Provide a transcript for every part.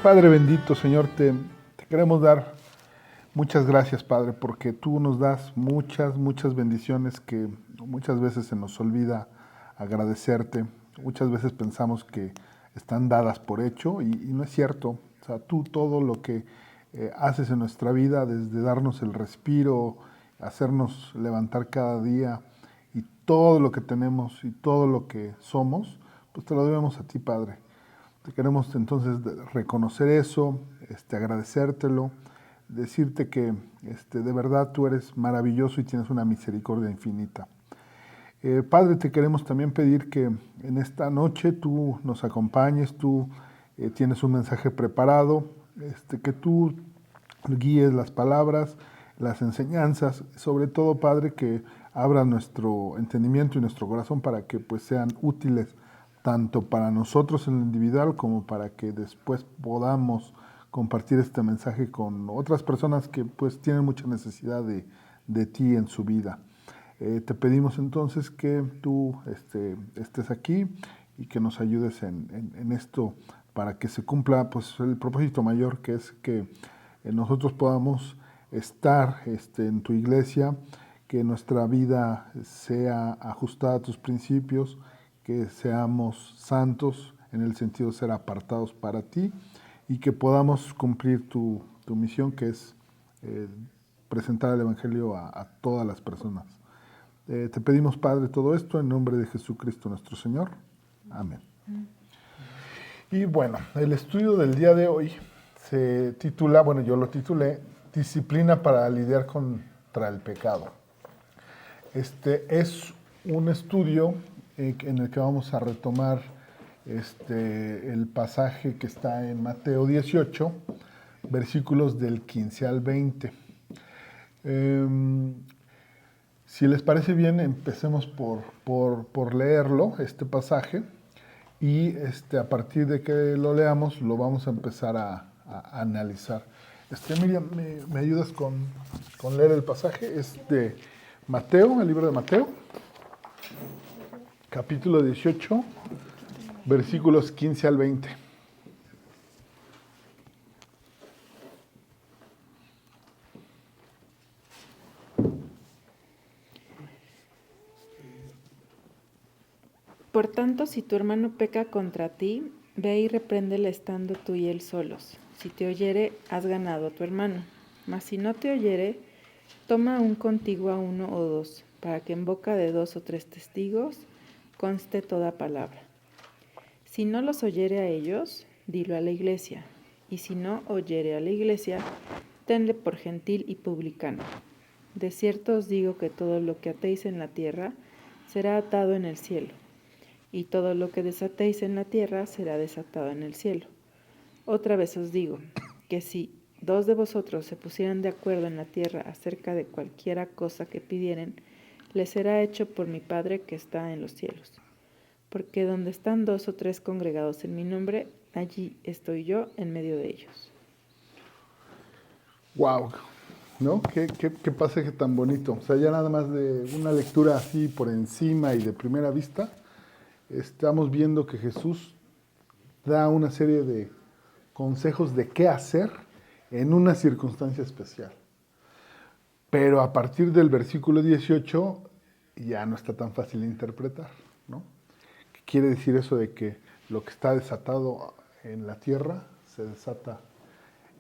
Padre bendito, Señor, te queremos dar muchas gracias, Padre, porque tú nos das muchas bendiciones que muchas veces se nos olvida agradecerte. Muchas veces pensamos que están dadas por hecho y no es cierto. O sea, tú todo lo que haces en nuestra vida, desde darnos el respiro, hacernos levantar cada día y todo lo que tenemos y todo lo que somos, pues te lo debemos a ti, Padre. Te queremos entonces reconocer eso, agradecértelo, decirte que de verdad tú eres maravilloso y tienes una misericordia infinita. Padre, te queremos también pedir que en esta noche tú nos acompañes, tú tienes un mensaje preparado, que tú guíes las palabras, las enseñanzas, sobre todo, Padre, que abra nuestro entendimiento y nuestro corazón para que pues sean útiles tanto para nosotros en lo individual como para que después podamos compartir este mensaje con otras personas que pues tienen mucha necesidad de ti en su vida. Te pedimos entonces que tú estés aquí y que nos ayudes en esto para que se cumpla pues el propósito mayor, que es que nosotros podamos estar en tu iglesia, que nuestra vida sea ajustada a tus principios, que seamos santos en el sentido de ser apartados para ti y que podamos cumplir tu misión, que es presentar el Evangelio a todas las personas. Te pedimos, Padre, todo esto en nombre de Jesucristo nuestro Señor. Amén. Y bueno, el estudio del día de hoy se titula, bueno, yo lo titulé, Disciplina para lidiar contra el pecado. Es un estudio en el que vamos a retomar el pasaje que está en Mateo 18, versículos del 15 al 20. Si les parece bien, empecemos por leerlo, este pasaje, y a partir de que lo leamos, lo vamos a empezar a analizar. Miriam, ¿me ayudas con leer el pasaje? Es de Mateo, el libro de Mateo, capítulo 18, versículos 15 al 20. Por tanto, si tu hermano peca contra ti, ve y repréndele estando tú y él solos. Si te oyere, has ganado a tu hermano. Mas si no te oyere, toma aún contigo a uno o dos, para que en boca de 2 o 3 testigos conste toda palabra. Si no los oyere a ellos, dilo a la iglesia. Y si no oyere a la iglesia, tenle por gentil y publicano. De cierto os digo que todo lo que atéis en la tierra será atado en el cielo, y todo lo que desatéis en la tierra será desatado en el cielo. Otra vez os digo, que si 2 de vosotros se pusieran de acuerdo en la tierra acerca de cualquiera cosa que pidieren, les será hecho por mi Padre que está en los cielos. Porque donde están 2 o 3 congregados en mi nombre, allí estoy yo en medio de ellos. ¡Wow! ¿No? ¿Qué pasaje tan bonito? O sea, ya nada más de una lectura así por encima y de primera vista, estamos viendo que Jesús da una serie de consejos de qué hacer en una circunstancia especial. Pero a partir del versículo 18 ya no está tan fácil de interpretar, ¿no? ¿Qué quiere decir eso de que lo que está desatado en la tierra se desata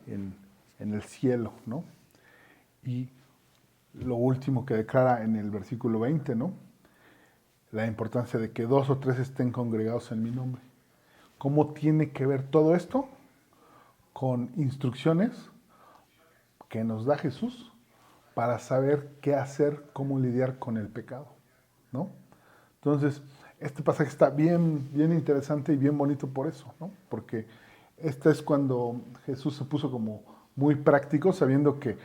en el cielo, ¿no? Y lo último que declara en el versículo 20, ¿no? La importancia de que 2 o 3 estén congregados en mi nombre. ¿Cómo tiene que ver todo esto? Con instrucciones que nos da Jesús para saber qué hacer, cómo lidiar con el pecado, ¿no? Entonces, este pasaje está bien interesante y bien bonito por eso, ¿no? Porque este es cuando Jesús se puso como muy práctico, sabiendo que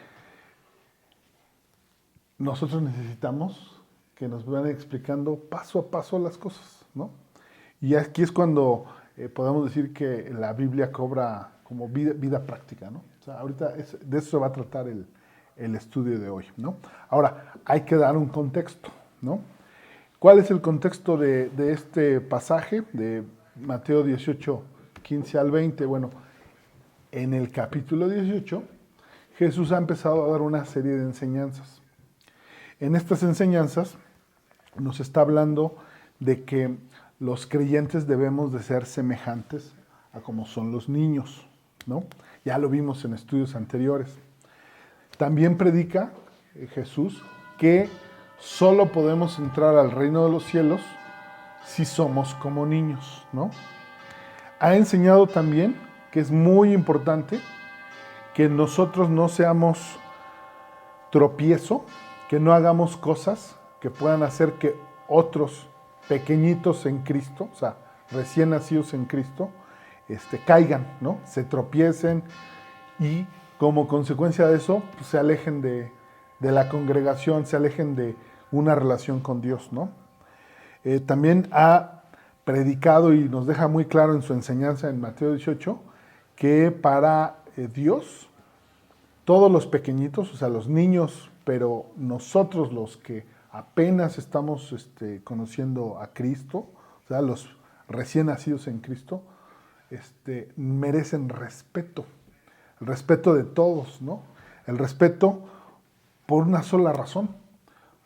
nosotros necesitamos que nos vayan explicando paso a paso las cosas, ¿no? Y aquí es cuando podemos decir que la Biblia cobra como vida práctica, ¿no? O sea, ahorita de eso va a tratar el estudio de hoy, ¿no? Ahora, hay que dar un contexto, ¿no? ¿Cuál es el contexto de este pasaje de Mateo 18, 15 al 20? Bueno, en el capítulo 18, Jesús ha empezado a dar una serie de enseñanzas. En estas enseñanzas nos está hablando de que los creyentes debemos de ser semejantes a como son los niños, ¿no? Ya lo vimos en estudios anteriores. También predica Jesús que solo podemos entrar al reino de los cielos si somos como niños, ¿no? Ha enseñado también que es muy importante que nosotros no seamos tropiezo, que no hagamos cosas que puedan hacer que otros pequeñitos en Cristo, o sea, recién nacidos en Cristo, caigan, ¿no? Se tropiecen y como consecuencia de eso, pues, se alejen de la congregación, se alejen de una relación con Dios, ¿no? También ha predicado y nos deja muy claro en su enseñanza en Mateo 18 que para Dios, todos los pequeñitos, o sea, los niños, pero nosotros los que apenas estamos conociendo a Cristo, o sea, los recién nacidos en Cristo, merecen respeto, el respeto de todos, ¿no? El respeto por una sola razón,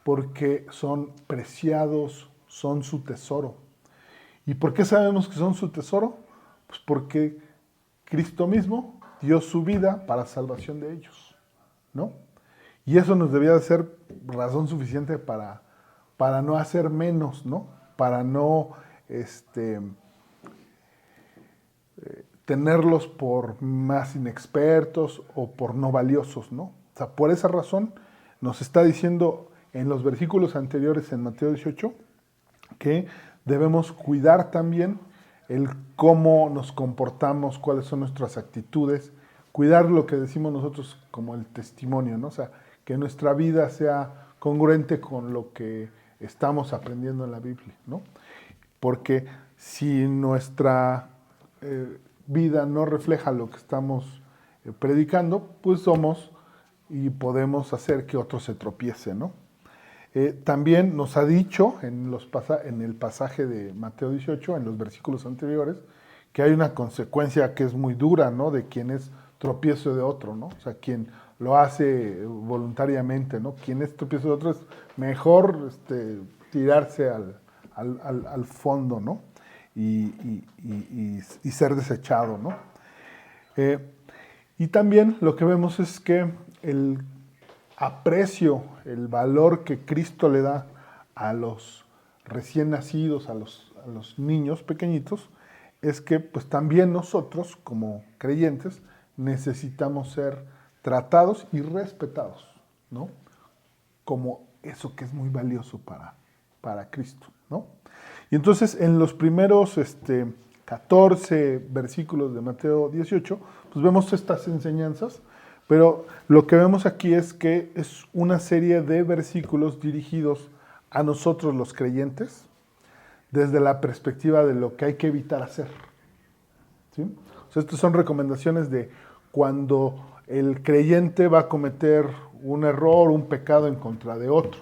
porque son preciados, son su tesoro. ¿Y por qué sabemos que son su tesoro? Pues porque Cristo mismo dio su vida para salvación de ellos, ¿no? Y eso nos debía de ser razón suficiente para no hacer menos, ¿no? Para no tenerlos por más inexpertos o por no valiosos, ¿no? O sea, por esa razón nos está diciendo en los versículos anteriores en Mateo 18 que debemos cuidar también el cómo nos comportamos, cuáles son nuestras actitudes, cuidar lo que decimos nosotros como el testimonio, ¿no? O sea, que nuestra vida sea congruente con lo que estamos aprendiendo en la Biblia, ¿no? Porque si nuestra vida no refleja lo que estamos predicando, pues somos y podemos hacer que otros se tropiecen, ¿no? También nos ha dicho en el pasaje de Mateo 18, en los versículos anteriores, que hay una consecuencia que es muy dura, ¿no? De quien es tropiezo de otro, ¿no? O sea, quien lo hace voluntariamente, ¿no? Quien es tropiezo de otro es mejor tirarse al fondo, ¿no? Y ser desechado, ¿no? Y también lo que vemos es que el aprecio, el valor que Cristo le da a los recién nacidos, a los niños pequeñitos, es que pues también nosotros como creyentes necesitamos ser tratados y respetados, ¿no? Como eso que es muy valioso para Cristo, ¿no? Y entonces en los primeros 14 versículos de Mateo 18, pues vemos estas enseñanzas, pero lo que vemos aquí es que es una serie de versículos dirigidos a nosotros los creyentes desde la perspectiva de lo que hay que evitar hacer, ¿sí? O sea, estas son recomendaciones de cuando el creyente va a cometer un error, un pecado en contra de otro.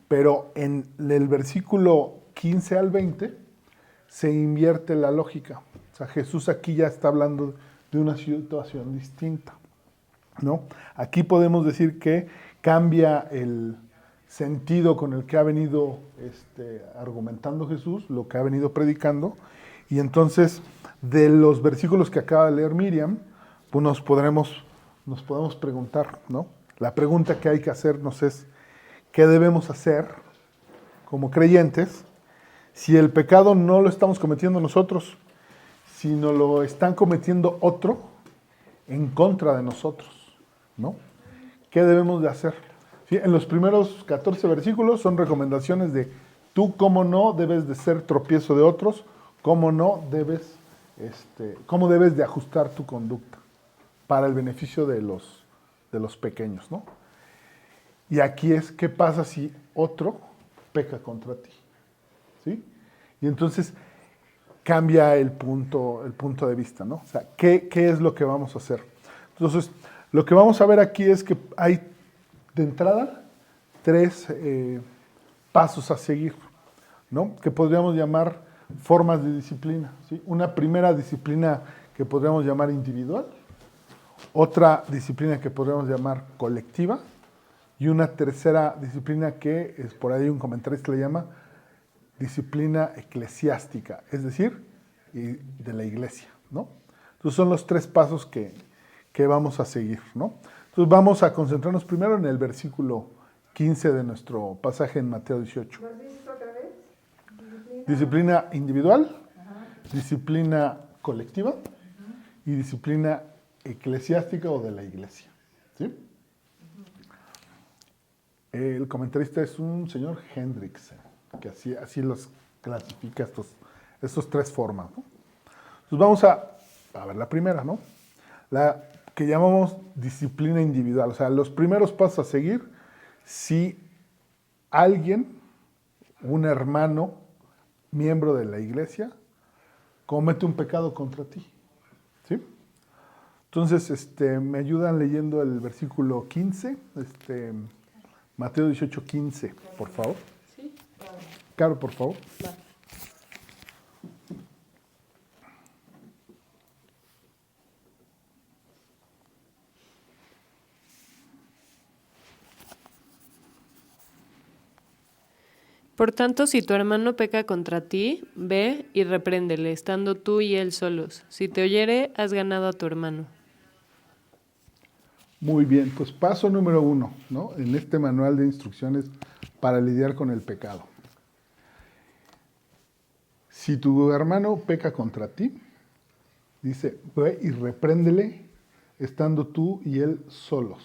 Pero en el versículo 15 al 20 se invierte la lógica. O sea, Jesús aquí ya está hablando de una situación distinta, ¿no? Aquí podemos decir que cambia el sentido con el que ha venido argumentando Jesús, lo que ha venido predicando, y entonces de los versículos que acaba de leer Miriam, pues nos podemos preguntar, ¿no? La pregunta que hay que hacernos es, ¿qué debemos hacer como creyentes si el pecado no lo estamos cometiendo nosotros, sino lo están cometiendo otro en contra de nosotros, ¿no? ¿Qué debemos de hacer? ¿Sí? En los primeros 14 versículos son recomendaciones de tú cómo no debes de ser tropiezo de otros, cómo debes de ajustar tu conducta para el beneficio de los pequeños, ¿no? Y aquí es, ¿qué pasa si otro peca contra ti? ¿Sí? Y entonces cambia el punto de vista, ¿no? O sea, ¿qué es lo que vamos a hacer? Entonces, lo que vamos a ver aquí es que hay, de entrada, 3 pasos a seguir, ¿no? Que podríamos llamar formas de disciplina, ¿sí? Una primera disciplina que podríamos llamar individual, otra disciplina que podríamos llamar colectiva, y una tercera disciplina que es por ahí un comentarista le llama disciplina eclesiástica, es decir, de la iglesia, ¿no? Entonces son los tres pasos que vamos a seguir, ¿no? Entonces vamos a concentrarnos primero en el versículo 15 de nuestro pasaje en Mateo 18. ¿Nos dices otra vez? Disciplina individual, disciplina colectiva y disciplina eclesiástica o de la iglesia, ¿sí? El comentarista es un señor Hendriksen, que así los clasifica estos tres formas, ¿no? Entonces vamos a ver la primera, ¿no? La que llamamos disciplina individual, o sea, los primeros pasos a seguir si alguien, un hermano, miembro de la iglesia, comete un pecado contra ti, ¿sí? Entonces, me ayudan leyendo el versículo 15, Mateo 18, 15, por favor. Sí. Caro, por favor. Va. Por tanto, si tu hermano peca contra ti, ve y repréndele, estando tú y él solos. Si te oyere, has ganado a tu hermano. Muy bien, pues paso número 1, ¿no? En este manual de instrucciones para lidiar con el pecado. Si tu hermano peca contra ti, dice, ve y repréndele, estando tú y él solos.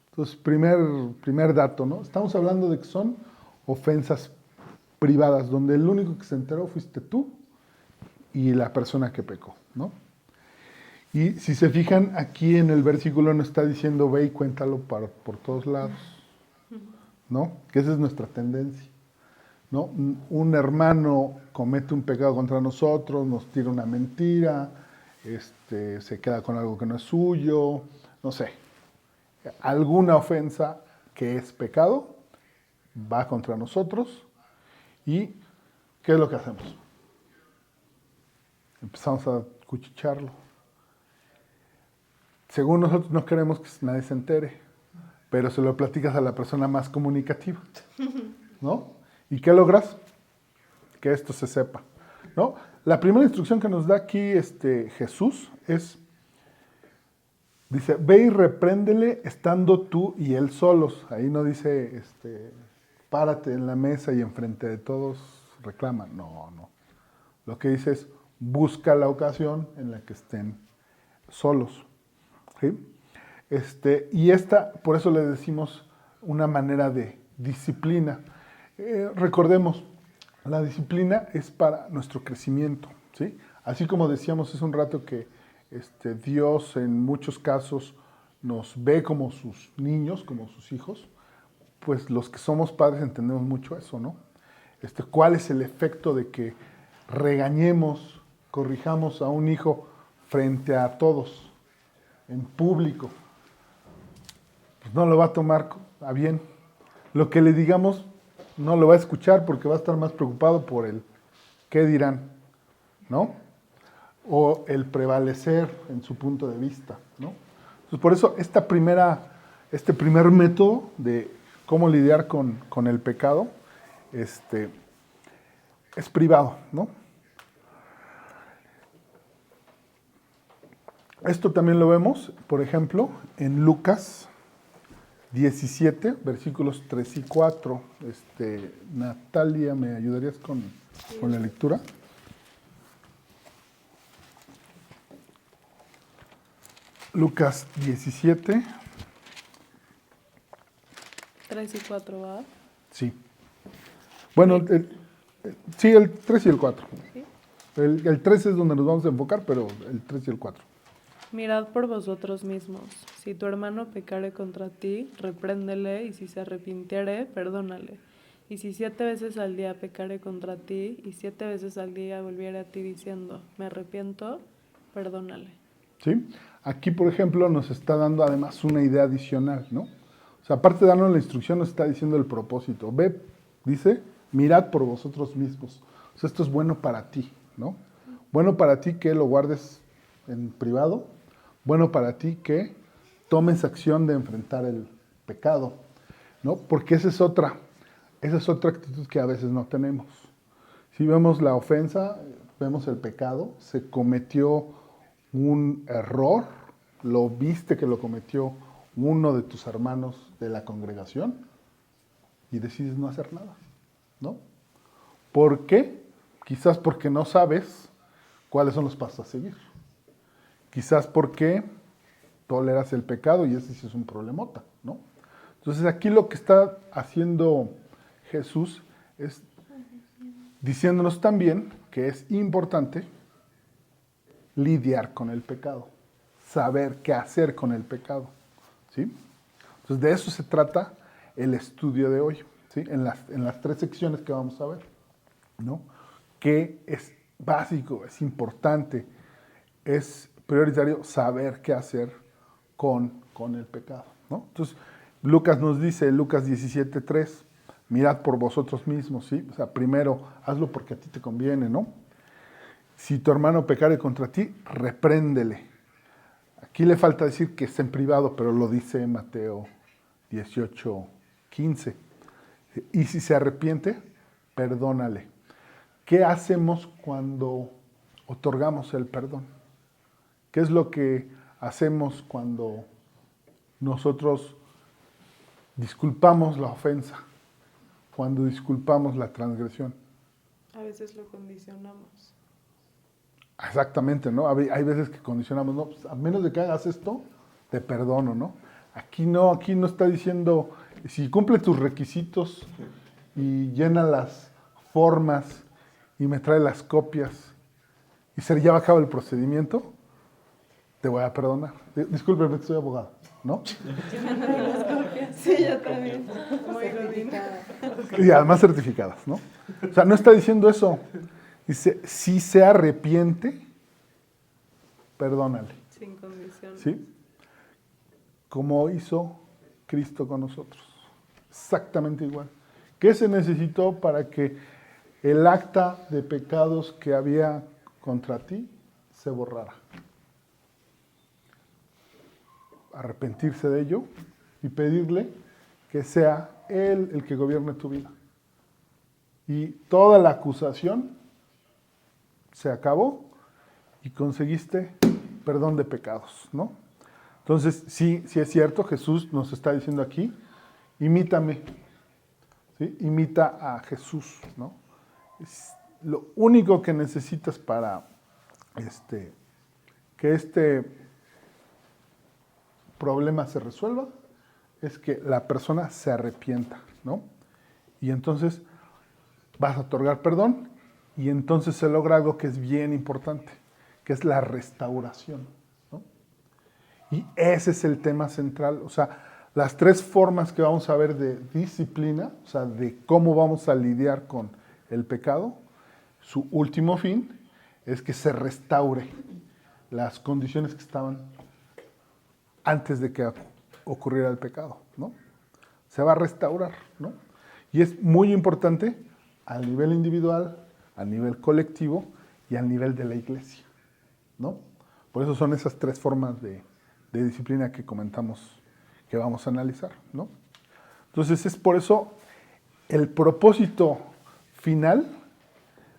Entonces, primer dato, ¿no? Estamos hablando de que son ofensas privadas, donde el único que se enteró fuiste tú y la persona que pecó, ¿no? Y si se fijan, aquí en el versículo no está diciendo ve y cuéntalo por todos lados, ¿no? Que esa es nuestra tendencia, ¿no? Un hermano comete un pecado contra nosotros, nos tira una mentira, se queda con algo que no es suyo, no sé. Alguna ofensa que es pecado va contra nosotros y ¿qué es lo que hacemos? Empezamos a cuchicharlo. Según nosotros no queremos que nadie se entere, pero se lo platicas a la persona más comunicativa, ¿no? ¿Y qué logras? Que esto se sepa, ¿no? La primera instrucción que nos da aquí Jesús es, dice, ve y repréndele estando tú y él solos. Ahí no dice, párate en la mesa y enfrente de todos reclama. No. Lo que dice es, busca la ocasión en la que estén solos. ¿Sí? Y por eso le decimos una manera de disciplina. Recordemos, la disciplina es para nuestro crecimiento, ¿sí? Así como decíamos hace un rato que Dios en muchos casos nos ve como sus niños, como sus hijos, pues los que somos padres entendemos mucho eso, ¿no? ¿Cuál es el efecto de que regañemos, corrijamos a un hijo frente a todos, en público? Pues no lo va a tomar a bien. Lo que le digamos no lo va a escuchar porque va a estar más preocupado por el qué dirán, ¿no? O el prevalecer en su punto de vista, ¿no? Entonces, por eso este primer método de cómo lidiar con el pecado es privado, ¿no? Esto también lo vemos, por ejemplo, en Lucas 17, versículos 3 y 4. Natalia, ¿me ayudarías con la lectura? Lucas 17. 3 y 4, ¿va? Sí. Bueno, sí, el 3 y el 4. ¿Sí? El 3 es donde nos vamos a enfocar, pero el 3 y el 4. Mirad por vosotros mismos. Si tu hermano pecare contra ti, repréndele, y si se arrepintiere, perdónale. Y si 7 veces al día pecare contra ti, y 7 veces al día volviere a ti diciendo, me arrepiento, perdónale. ¿Sí? Aquí, por ejemplo, nos está dando además una idea adicional, ¿no? O sea, aparte de darnos la instrucción, nos está diciendo el propósito. Ve, dice, mirad por vosotros mismos. O sea, esto es bueno para ti, ¿no? Bueno para ti que lo guardes en privado, bueno para ti que tomes acción de enfrentar el pecado, ¿no? Porque esa es otra actitud que a veces no tenemos. Si vemos la ofensa, vemos el pecado, se cometió un error, lo viste que lo cometió uno de tus hermanos de la congregación y decides no hacer nada, ¿no? ¿Por qué? Quizás porque no sabes cuáles son los pasos a seguir. Quizás porque toleras el pecado y ese sí es un problemota, ¿no? Entonces aquí lo que está haciendo Jesús es diciéndonos también que es importante lidiar con el pecado, saber qué hacer con el pecado, ¿sí? Entonces de eso se trata el estudio de hoy, ¿sí? En las 3 secciones que vamos a ver, ¿no? Que es básico, es importante, es prioritario saber qué hacer con el pecado, ¿no? Entonces Lucas nos dice, Lucas 17:3, mirad por vosotros mismos, ¿sí? O sea, primero hazlo porque a ti te conviene, ¿no? Si tu hermano pecare contra ti, repréndele. Aquí le falta decir que es en privado, pero lo dice Mateo 18:15. Y si se arrepiente, perdónale. ¿Qué hacemos cuando otorgamos el perdón? ¿Qué es lo que hacemos cuando nosotros disculpamos la ofensa? Cuando disculpamos la transgresión. A veces lo condicionamos. Exactamente, ¿no? Hay veces que condicionamos, no, pues, a menos de que hagas esto, te perdono, ¿no? Aquí no está diciendo, si cumple tus requisitos y llena las formas y me trae las copias y se lleva a cabo el procedimiento, te voy a perdonar. Discúlpeme, soy abogado, ¿no? Sí, yo también. Muy godín. Y además certificadas, ¿no? O sea, no está diciendo eso. Dice, si se arrepiente, perdónale. Sin condición. ¿Sí? Como hizo Cristo con nosotros. Exactamente igual. ¿Qué se necesitó para que el acta de pecados que había contra ti se borrara? Arrepentirse de ello y pedirle que sea Él el que gobierne tu vida. Y toda la acusación se acabó y conseguiste perdón de pecados, ¿no? Entonces, sí es cierto, Jesús nos está diciendo aquí, imítame, ¿sí? Imita a Jesús, ¿no? Es lo único que necesitas para que este problema se resuelva es que la persona se arrepienta, ¿no? Y entonces vas a otorgar perdón y entonces se logra algo que es bien importante, que es la restauración, ¿no? Y ese es el tema central, o sea, las 3 formas que vamos a ver de disciplina, o sea, de cómo vamos a lidiar con el pecado, su último fin es que se restaure las condiciones que estaban antes de que ocurriera el pecado, ¿no? Se va a restaurar, ¿no? Y es muy importante a nivel individual, a nivel colectivo y al nivel de la iglesia, ¿no? Por eso son esas 3 formas de disciplina que comentamos que vamos a analizar, ¿no? Entonces es por eso el propósito final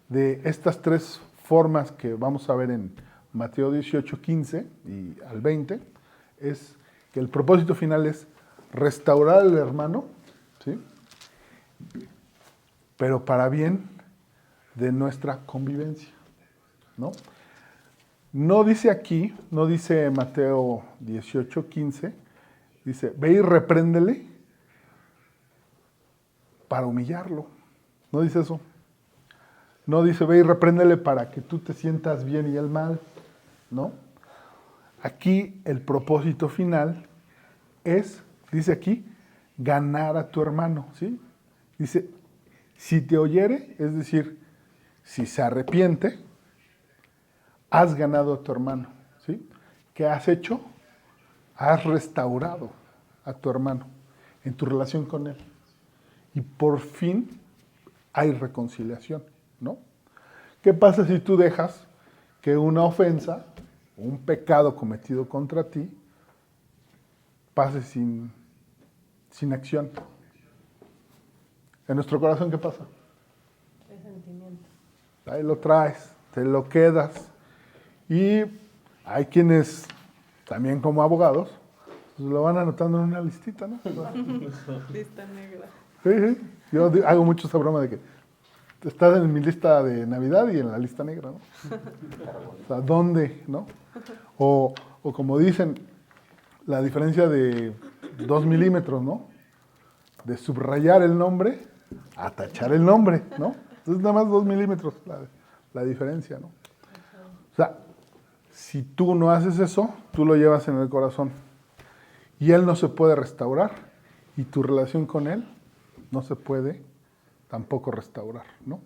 de estas 3 formas que vamos a ver en Mateo 18:15 y al 20, es que el propósito final es restaurar al hermano, ¿sí? Pero para bien de nuestra convivencia, ¿no? No dice aquí, no dice Mateo 18:15, dice, ve y repréndele para humillarlo. No dice eso. No dice, ve y repréndele para que tú te sientas bien y él mal, ¿no? Aquí el propósito final es, dice aquí, ganar a tu hermano, ¿sí? Dice, si te oyere, es decir, si se arrepiente, has ganado a tu hermano, ¿sí? ¿Qué has hecho? Has restaurado a tu hermano en tu relación con él. Y por fin hay reconciliación, ¿no? ¿Qué pasa si tú dejas que una ofensa un pecado cometido contra ti pase sin acción. En nuestro corazón, ¿qué pasa? Es sentimiento. Ahí lo traes, te lo quedas. Y hay quienes, también como abogados, pues lo van anotando en una listita, ¿no? Lista negra. Sí, sí. Yo hago mucho esa broma de que estás en mi lista de Navidad y en la lista negra, ¿no? O sea, ¿dónde, no? O como dicen, la diferencia de 2 milímetros, ¿no? De subrayar el nombre a tachar el nombre, ¿no? Entonces nada más 2 milímetros la diferencia, ¿no? O sea, si tú no haces eso, tú lo llevas en el corazón. Y él no se puede restaurar. Y tu relación con él no se puede tampoco restaurar, ¿no?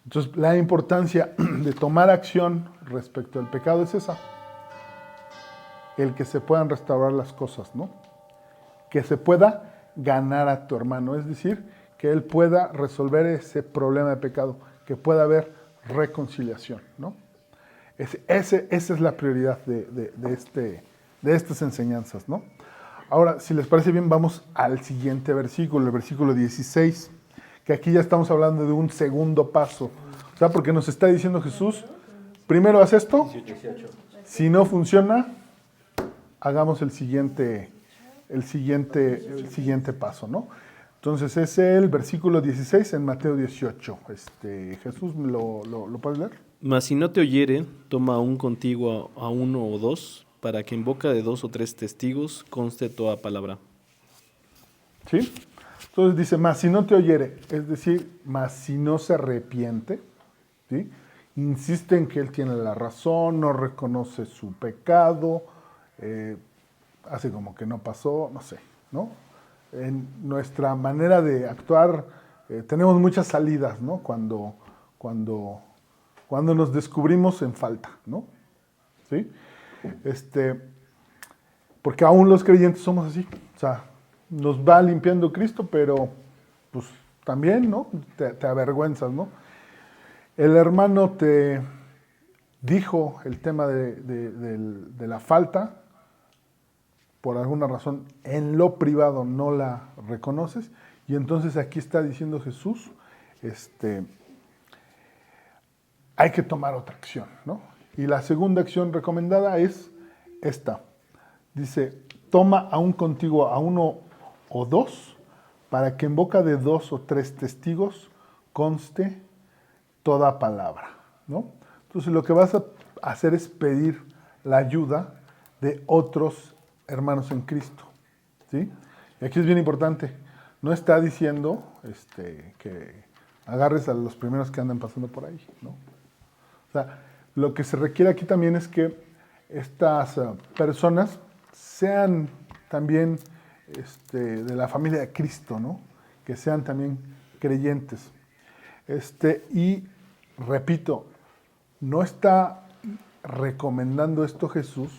Entonces, la importancia de tomar acción respecto al pecado es esa. El que se puedan restaurar las cosas, ¿no? Que se pueda ganar a tu hermano. Es decir, que él pueda resolver ese problema de pecado. Que pueda haber reconciliación, ¿no? Esa es la prioridad de estas enseñanzas, ¿no? Ahora, si les parece bien, vamos al siguiente versículo, el versículo 16, que aquí ya estamos hablando de un segundo paso. O sea, porque nos está diciendo Jesús, primero haz esto, 18. si no funciona, hagamos el siguiente paso, ¿no? Entonces, es el versículo 16 en Mateo 18. Jesús, ¿lo puedes leer? Mas si no te oyere, toma aún contigo a uno o dos, para que en boca de 2 o 3 testigos conste toda palabra. ¿Sí? Entonces dice, mas si no te oyere, es decir, mas si no se arrepiente, ¿sí? Insiste en que él tiene la razón, no reconoce su pecado, hace como que no pasó, no sé, ¿no? En nuestra manera de actuar tenemos muchas salidas, ¿no? Cuando nos descubrimos en falta, ¿no? ¿Sí? Porque aún los creyentes somos así, o sea, nos va limpiando Cristo, pero pues también, ¿no? Te avergüenzas, ¿no? El hermano te dijo el tema de la falta, por alguna razón en lo privado no la reconoces, y entonces aquí está diciendo Jesús, hay que tomar otra acción, ¿no? Y la segunda acción recomendada es esta. Dice, toma aún contigo a uno o dos, para que en boca de 2 o 3 testigos conste toda palabra, ¿no? Entonces lo que vas a hacer es pedir la ayuda de otros hermanos en Cristo, ¿sí? Y aquí es bien importante, no está diciendo que agarres a los primeros que andan pasando por ahí, ¿no? O sea, lo que se requiere aquí también es que estas personas sean también de la familia de Cristo, ¿no? Que sean también creyentes. Y repito, no está recomendando esto Jesús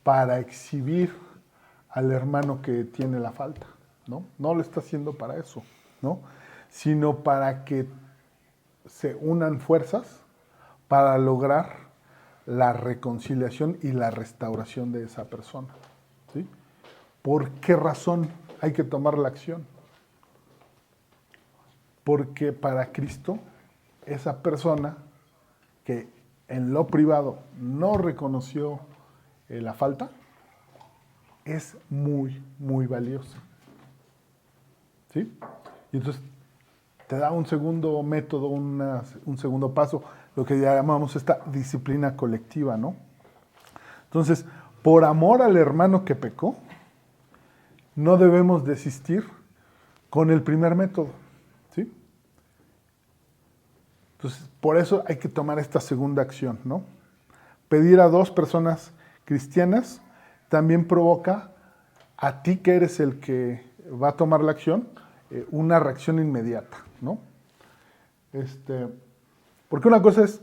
para exhibir al hermano que tiene la falta, ¿no? No lo está haciendo para eso, ¿no? Sino para que se unan fuerzas para lograr la reconciliación y la restauración de esa persona, ¿sí? ¿Por qué razón hay que tomar la acción? Porque para Cristo, esa persona que en lo privado no reconoció la falta, es muy, muy valiosa, ¿sí? Y entonces te da un segundo método, un segundo paso, lo que llamamos esta disciplina colectiva, ¿no? Entonces, por amor al hermano que pecó, no debemos desistir con el primer método, ¿sí? Entonces, por eso hay que tomar esta segunda acción, ¿no? Pedir a 2 personas cristianas también provoca a ti que eres el que va a tomar la acción, una reacción inmediata, ¿no? Porque una cosa es,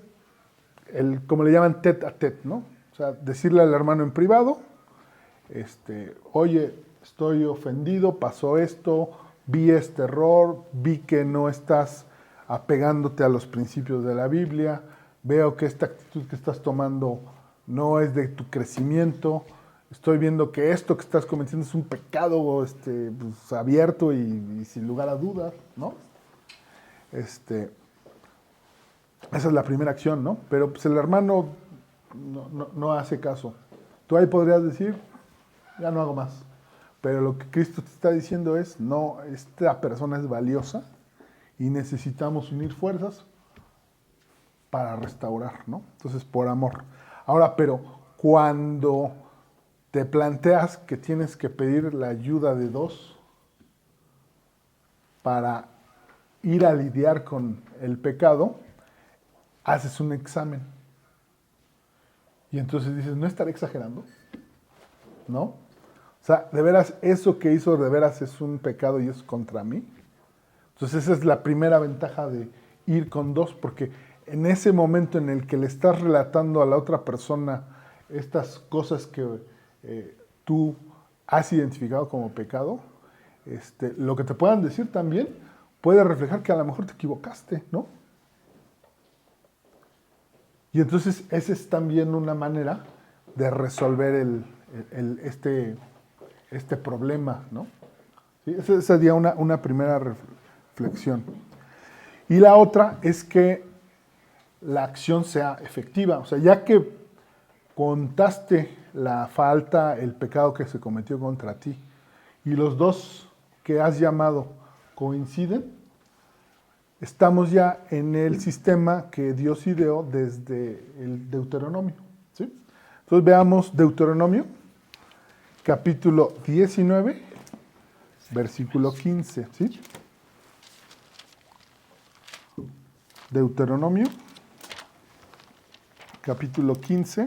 como le llaman, tête à tête, ¿no? O sea, decirle al hermano en privado, oye, estoy ofendido, pasó esto, vi este error, vi que no estás apegándote a los principios de la Biblia, veo que esta actitud que estás tomando no es de tu crecimiento. Estoy viendo que esto que estás cometiendo es un pecado pues, abierto y sin lugar a dudas, ¿no? Esa es la primera acción, ¿no? Pero pues el hermano no hace caso. Tú ahí podrías decir, ya no hago más. Pero lo que Cristo te está diciendo es, no, esta persona es valiosa y necesitamos unir fuerzas para restaurar, ¿no? Entonces, por amor. Ahora, pero cuando te planteas que tienes que pedir la ayuda de dos para ir a lidiar con el pecado, haces un examen. Y entonces dices, ¿no estaré exagerando? ¿No? O sea, de veras, eso que hizo de veras es un pecado y es contra mí. Entonces esa es la primera ventaja de ir con dos, porque en ese momento en el que le estás relatando a la otra persona estas cosas que tú has identificado como pecado, lo que te puedan decir también puede reflejar que a lo mejor te equivocaste, ¿no? Y entonces esa es también una manera de resolver este problema, ¿no? ¿Sí? Esa sería una primera reflexión. Y la otra es que la acción sea efectiva. O sea, ya que contaste la falta, el pecado que se cometió contra ti, y los dos que has llamado coinciden, estamos ya en el sistema que Dios ideó desde el Deuteronomio, ¿sí? Entonces veamos Deuteronomio, capítulo 19, versículo 15, ¿sí? Deuteronomio, capítulo 15.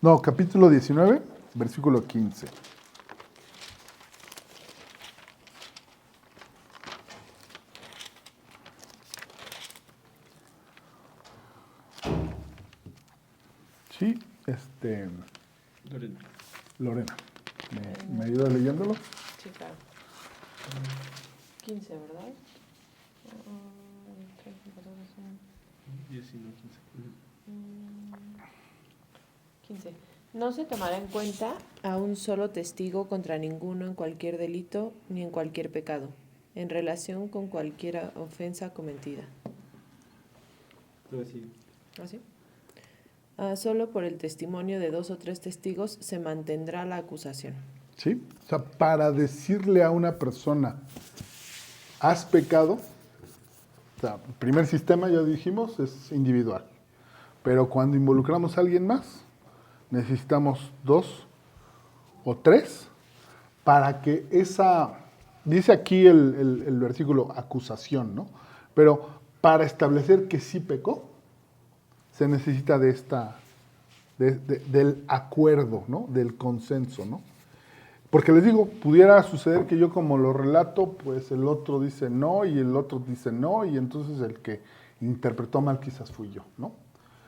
No, capítulo 19, versículo 15. Sí, Lorena, ¿me ayuda leyéndolo? Sí, claro. 15, ¿verdad? 15. No se tomará en cuenta a un solo testigo contra ninguno en cualquier delito ni en cualquier pecado, en relación con cualquier ofensa cometida. ¿Así? Solo por el testimonio de 2 o 3 testigos se mantendrá la acusación. ¿Sí? O sea, para decirle a una persona, has pecado, o sea, el primer sistema, ya dijimos, es individual. Pero cuando involucramos a alguien más, necesitamos 2 o 3 para que dice aquí el versículo acusación, ¿no? Pero para establecer que sí pecó, se necesita del acuerdo, ¿no? Del consenso, ¿no? Porque les digo, pudiera suceder que yo como lo relato, pues el otro dice no y el otro dice no, y entonces el que interpretó mal quizás fui yo, ¿no?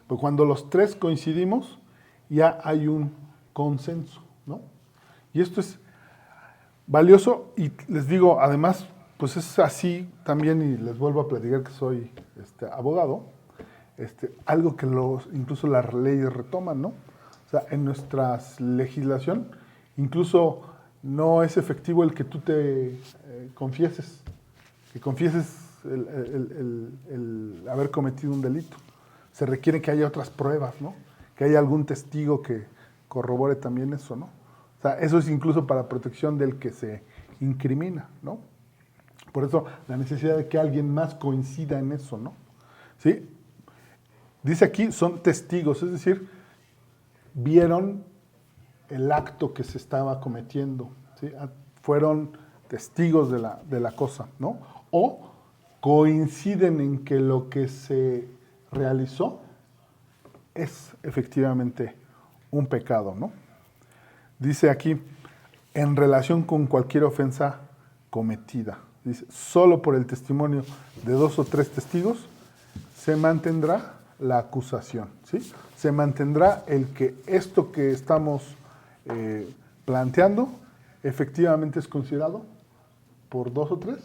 Pero cuando los 3 coincidimos, ya hay un consenso, ¿no? Y esto es valioso y les digo, además, pues es así también, y les vuelvo a platicar que soy abogado, algo que incluso las leyes retoman, ¿no? O sea, en nuestra legislación, incluso no es efectivo el que tú te confieses, que confieses el haber cometido un delito. Se requiere que haya otras pruebas, ¿no? Que haya algún testigo que corrobore también eso, ¿no? O sea, eso es incluso para protección del que se incrimina, ¿no? Por eso la necesidad de que alguien más coincida en eso, ¿no? ¿Sí? Dice aquí, son testigos, es decir, vieron el acto que se estaba cometiendo, ¿sí? Fueron testigos de la cosa, ¿no? O coinciden en que lo que se realizó es efectivamente un pecado, ¿no? Dice aquí, en relación con cualquier ofensa cometida. Dice, solo por el testimonio de 2 o 3 testigos se mantendrá la acusación, ¿sí? Se mantendrá el que esto que estamos planteando efectivamente es considerado por 2 o 3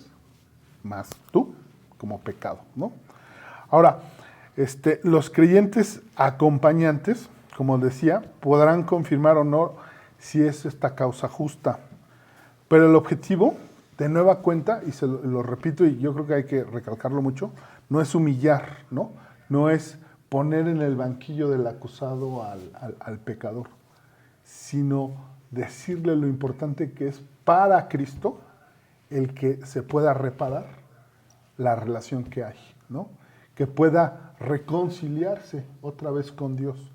más tú como pecado, ¿no? Ahora, Los creyentes acompañantes, como decía, podrán confirmar o no si es esta causa justa. Pero el objetivo, de nueva cuenta, y lo repito y yo creo que hay que recalcarlo mucho, no es humillar, ¿no? No es poner en el banquillo del acusado al pecador, sino decirle lo importante que es para Cristo el que se pueda reparar la relación que hay, ¿no? Que pueda reconciliarse otra vez con Dios,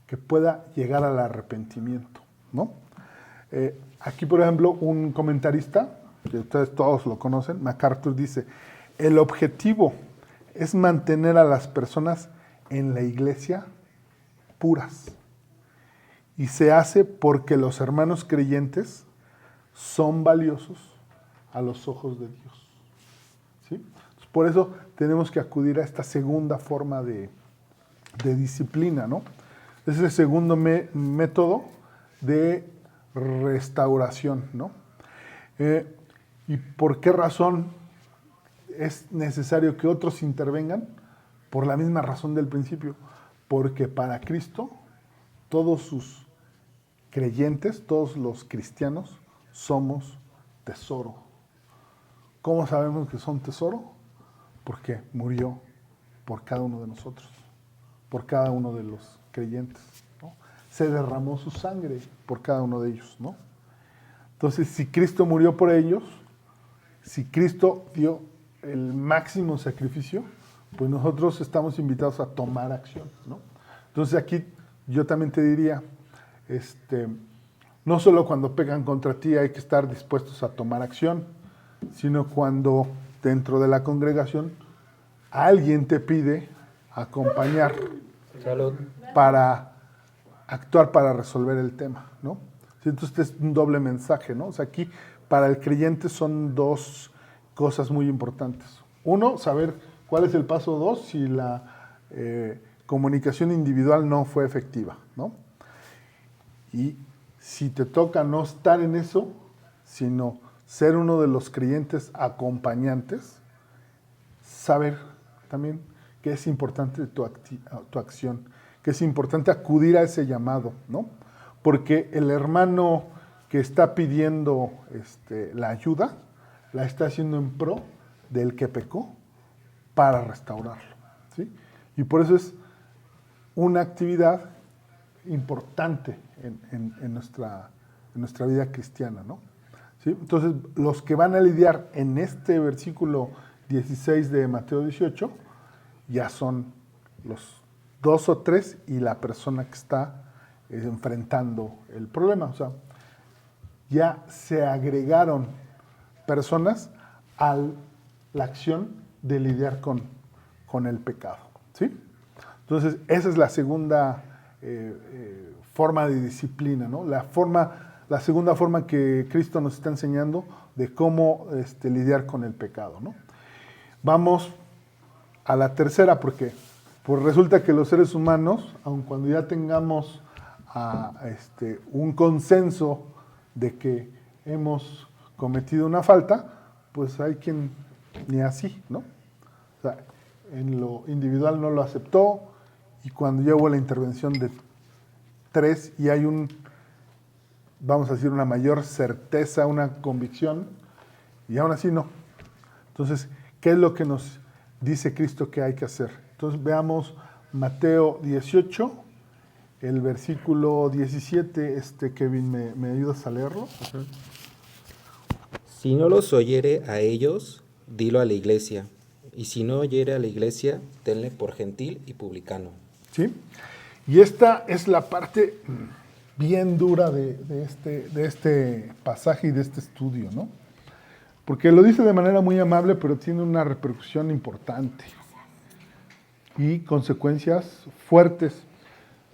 que pueda llegar al arrepentimiento, ¿no? Aquí, por ejemplo, un comentarista, que ustedes todos lo conocen, MacArthur, dice, el objetivo es mantener a las personas en la iglesia puras. Y se hace porque los hermanos creyentes son valiosos a los ojos de Dios. ¿Sí? Por eso tenemos que acudir a esta segunda forma de disciplina, ¿no? Es el segundo método de restauración, ¿no? ¿Y por qué razón es necesario que otros intervengan? Por la misma razón del principio, porque para Cristo todos sus creyentes, todos los cristianos, somos tesoro. ¿Cómo sabemos que son tesoro? Porque murió por cada uno de nosotros, por cada uno de los creyentes, ¿no? Se derramó su sangre por cada uno de ellos, ¿no? Entonces, si Cristo murió por ellos, si Cristo dio el máximo sacrificio, pues nosotros estamos invitados a tomar acción, ¿no? Entonces aquí yo también te diría, no solo cuando pecan contra ti hay que estar dispuestos a tomar acción, sino cuando dentro de la congregación alguien te pide acompañar para actuar para resolver el tema, ¿no? Entonces es un doble mensaje, ¿no? O sea, aquí para el creyente son dos cosas muy importantes. Uno, saber cuál es el paso. Dos, si la comunicación individual no fue efectiva, ¿no? Y si te toca no estar en eso, sino ser uno de los creyentes acompañantes, saber también que es importante tu acción, que es importante acudir a ese llamado, ¿no? Porque el hermano que está pidiendo la ayuda, la está haciendo en pro del que pecó para restaurarlo, ¿sí? Y por eso es una actividad importante en nuestra vida cristiana, ¿no? ¿Sí? Entonces, los que van a lidiar en este versículo 16 de Mateo 18 ya son los 2 o 3 y la persona que está enfrentando el problema. O sea, ya se agregaron personas a la acción de lidiar con el pecado, ¿sí? Entonces, esa es la segunda forma de disciplina, ¿no? La segunda forma que Cristo nos está enseñando de cómo lidiar con el pecado, ¿no? Vamos a la tercera, porque pues resulta que los seres humanos, aun cuando ya tengamos un consenso de que hemos cometido una falta, pues hay quien ni así, ¿no? O sea, en lo individual no lo aceptó, y cuando ya hubo la intervención de 3 y hay vamos a decir, una mayor certeza, una convicción, y aún así no. Entonces, ¿qué es lo que nos dice Cristo que hay que hacer? Entonces veamos Mateo 18, el versículo 17, Kevin, ¿me ayudas a leerlo? Ajá. Si no los oyere a ellos, dilo a la iglesia, y si no oyere a la iglesia, tenle por gentil y publicano. ¿Sí? Y esta es la parte bien dura de este pasaje y de este estudio, ¿no? Porque lo dice de manera muy amable, pero tiene una repercusión importante y consecuencias fuertes.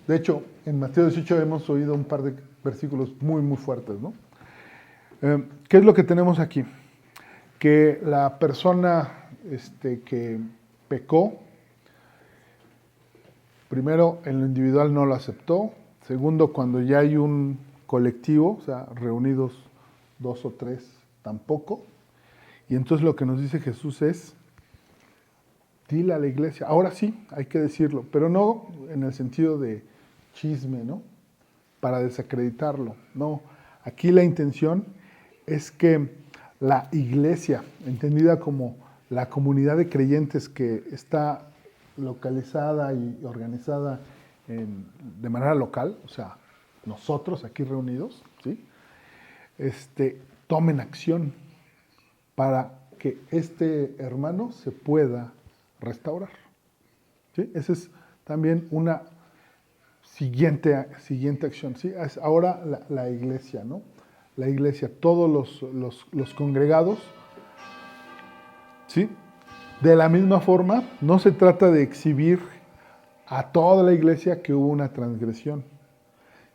De hecho, en Mateo 18 hemos oído un par de versículos muy, muy fuertes, ¿no? ¿Qué es lo que tenemos aquí? Que la persona que pecó, primero, en lo individual no lo aceptó. Segundo, cuando ya hay un colectivo, o sea, reunidos 2 o 3, tampoco. Y entonces lo que nos dice Jesús es, dile a la iglesia. Ahora sí, hay que decirlo, pero no en el sentido de chisme, ¿no? Para desacreditarlo. No, aquí la intención es que la iglesia, entendida como la comunidad de creyentes que está localizada y organizada de manera local, o sea, nosotros aquí reunidos, ¿sí? Tomen acción para que este hermano se pueda restaurar. ¿Sí? Esa es también una siguiente acción. ¿Sí? Es ahora la iglesia, ¿no? La iglesia, todos los congregados, ¿sí? De la misma forma, no se trata de exhibir a toda la iglesia que hubo una transgresión,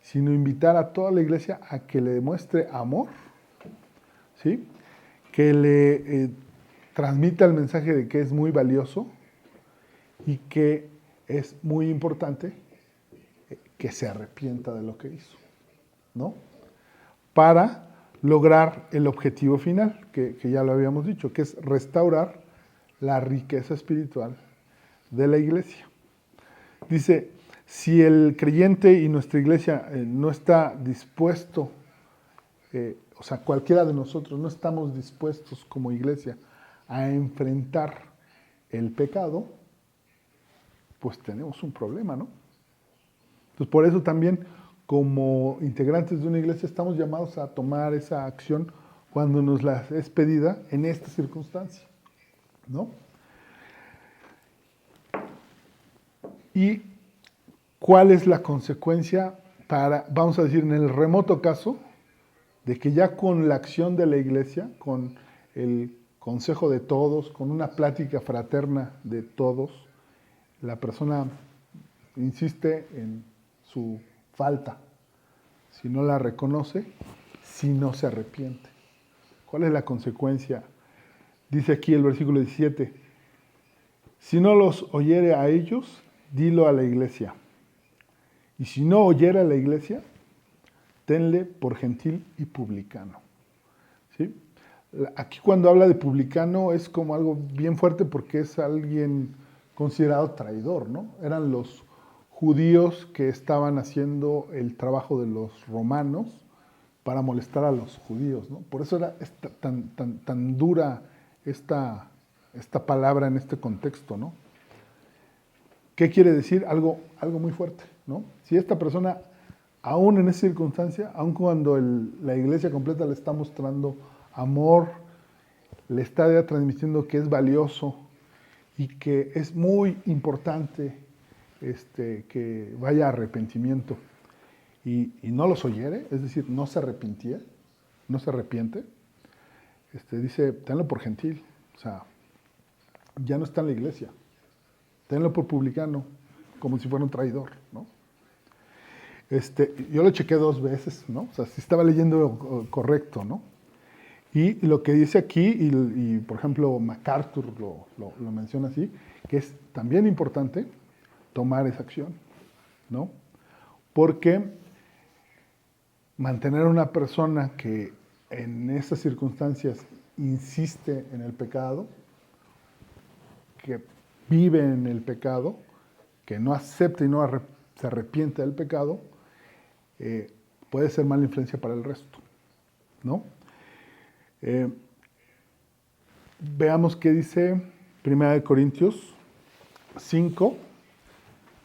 sino invitar a toda la iglesia a que le demuestre amor, ¿sí? Que le transmita el mensaje de que es muy valioso y que es muy importante que se arrepienta de lo que hizo, ¿no? Para lograr el objetivo final, que ya lo habíamos dicho, que es restaurar la riqueza espiritual de la iglesia. Dice, si el creyente y nuestra iglesia no está dispuesto, o sea, cualquiera de nosotros no estamos dispuestos como iglesia a enfrentar el pecado, pues tenemos un problema, ¿no? Entonces, por eso también, como integrantes de una iglesia, estamos llamados a tomar esa acción cuando nos la es pedida en esta circunstancia, ¿no? ¿Y cuál es la consecuencia para, vamos a decir, en el remoto caso, de que ya con la acción de la iglesia, con el consejo de todos, con una plática fraterna de todos, la persona insiste en su falta, si no la reconoce, si no se arrepiente? ¿Cuál es la consecuencia? Dice aquí el versículo 17, si no los oyere a ellos, dilo a la iglesia. Y si no oyere a la iglesia, tenle por gentil y publicano. ¿Sí? Aquí cuando habla de publicano es como algo bien fuerte porque es alguien considerado traidor, ¿no? Eran los judíos que estaban haciendo el trabajo de los romanos para molestar a los judíos, ¿no? Por eso era tan dura esta palabra en este contexto, ¿no? ¿Qué quiere decir? Algo muy fuerte, ¿no? Si esta persona, aún en esa circunstancia, aún cuando la iglesia completa le está mostrando amor, le está ya transmitiendo que es valioso y que es muy importante que vaya a arrepentimiento y no los oyere, es decir, no se arrepiente, dice, tenlo por gentil, o sea, ya no está en la iglesia, tenlo por publicano, como si fuera un traidor, ¿no? Yo lo chequé 2 veces, ¿no? O sea, si estaba leyendo correcto, ¿no? Y lo que dice aquí, y por ejemplo MacArthur lo menciona así, que es también importante tomar esa acción, ¿no? Porque mantener a una persona que en esas circunstancias insiste en el pecado, que vive en el pecado, que no acepta y no se arrepiente del pecado, puede ser mala influencia para el resto, ¿no? Veamos qué dice 1 Corintios 5,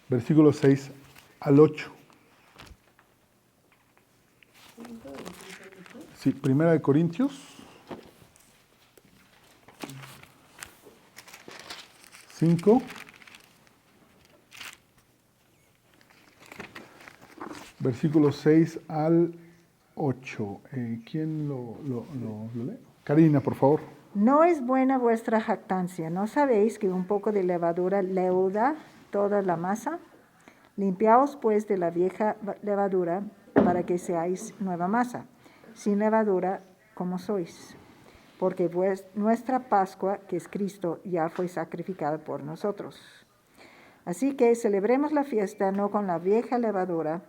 versículos 6 al 8. Sí, 1 Corintios 5, versículos 6 al 8. ¿Quién lo lee? Karina, por favor. No es buena vuestra jactancia. ¿No sabéis que un poco de levadura leuda toda la masa? Limpiaos pues de la vieja levadura para que seáis nueva masa, sin levadura como sois. Porque nuestra Pascua, que es Cristo, ya fue sacrificada por nosotros. Así que celebremos la fiesta no con la vieja levadura,